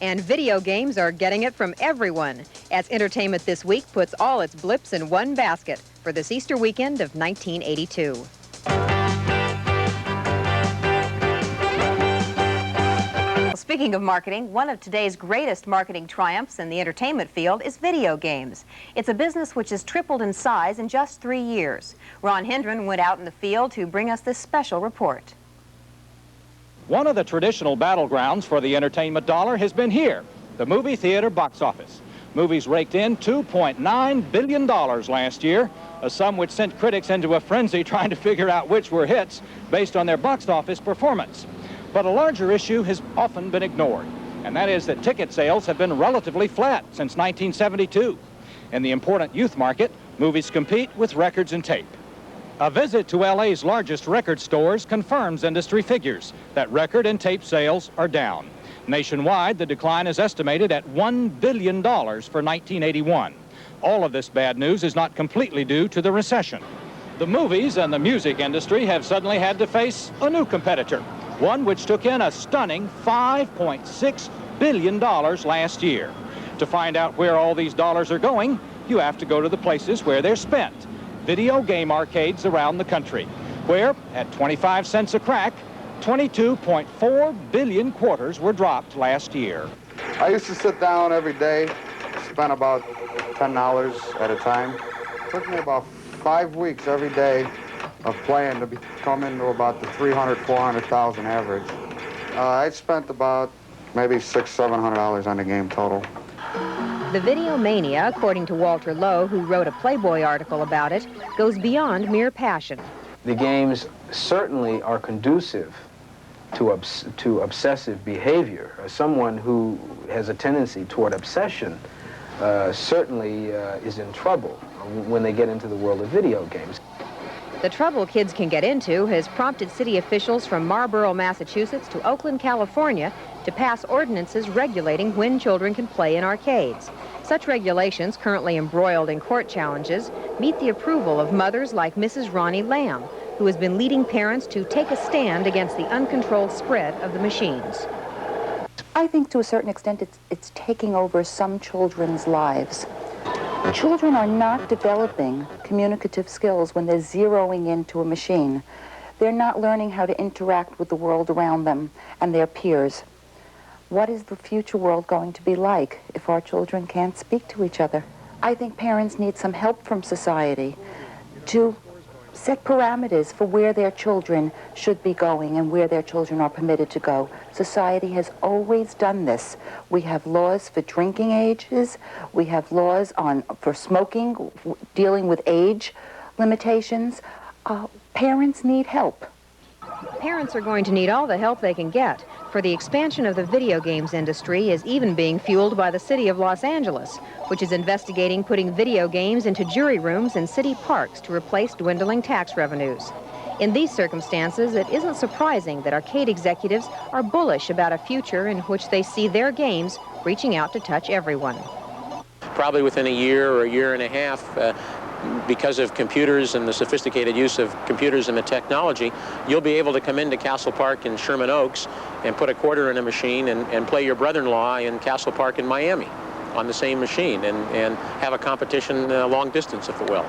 And video games are getting it from everyone, as Entertainment This Week puts all its blips in one basket for this Easter weekend of 1982. Speaking of marketing, one of today's greatest marketing triumphs in the entertainment field is video games. It's a business which has tripled in size in just 3 years. Ron Hendren went out in the field to bring us this special report. One of the traditional battlegrounds for the entertainment dollar has been here, the movie theater box office. Movies raked in $2.9 billion last year, a sum which sent critics into a frenzy trying to figure out which were hits based on their box office performance. But a larger issue has often been ignored, and that is that ticket sales have been relatively flat since 1972. In the important youth market, movies compete with records and tape. A visit to LA's largest record stores confirms industry figures that record and tape sales are down. Nationwide, the decline is estimated at $1 billion for 1981. All of this bad news is not completely due to the recession. The movies and the music industry have suddenly had to face a new competitor, one which took in a stunning $5.6 billion last year. To find out where all these dollars are going, you have to go to the places where they're spent. Video game arcades around the country, where, at 25 cents a crack, 22.4 billion quarters were dropped last year. I used to sit down every day, spend about $10 at a time. It took me about 5 weeks every day of playing to come into about the 300, 400,000 average. I spent about maybe $600, $700 on the game total. The video mania, according to Walter Lowe, who wrote a Playboy article about it, goes beyond mere passion. The games certainly are conducive to obsessive behavior. Someone who has a tendency toward obsession certainly is in trouble when they get into the world of video games. The trouble kids can get into has prompted city officials from Marlborough, Massachusetts to Oakland, California to pass ordinances regulating when children can play in arcades. Such regulations, currently embroiled in court challenges, meet the approval of mothers like Mrs. Ronnie Lamm, who has been leading parents to take a stand against the uncontrolled spread of the machines. I think to a certain extent it's taking over some children's lives. Children are not developing communicative skills when they're zeroing into a machine. They're not learning how to interact with the world around them and their peers. What is the future world going to be like if our children can't speak to each other? I think parents need some help from society to set parameters for where their children should be going and where their children are permitted to go. Society has always done this. We have laws for drinking ages. We have laws for smoking, dealing with age limitations. Parents need help. Parents are going to need all the help they can get, for the expansion of the video games industry is even being fueled by the city of Los Angeles, which is investigating putting video games into jury rooms and city parks to replace dwindling tax revenues. In these circumstances, it isn't surprising that arcade executives are bullish about a future in which they see their games reaching out to touch everyone. Probably within a year or a year and a half, because of computers and the sophisticated use of computers and the technology, you'll be able to come into Castle Park in Sherman Oaks and put a quarter in a machine and play your brother-in-law in Castle Park in Miami on the same machine and have a competition long distance, if it will.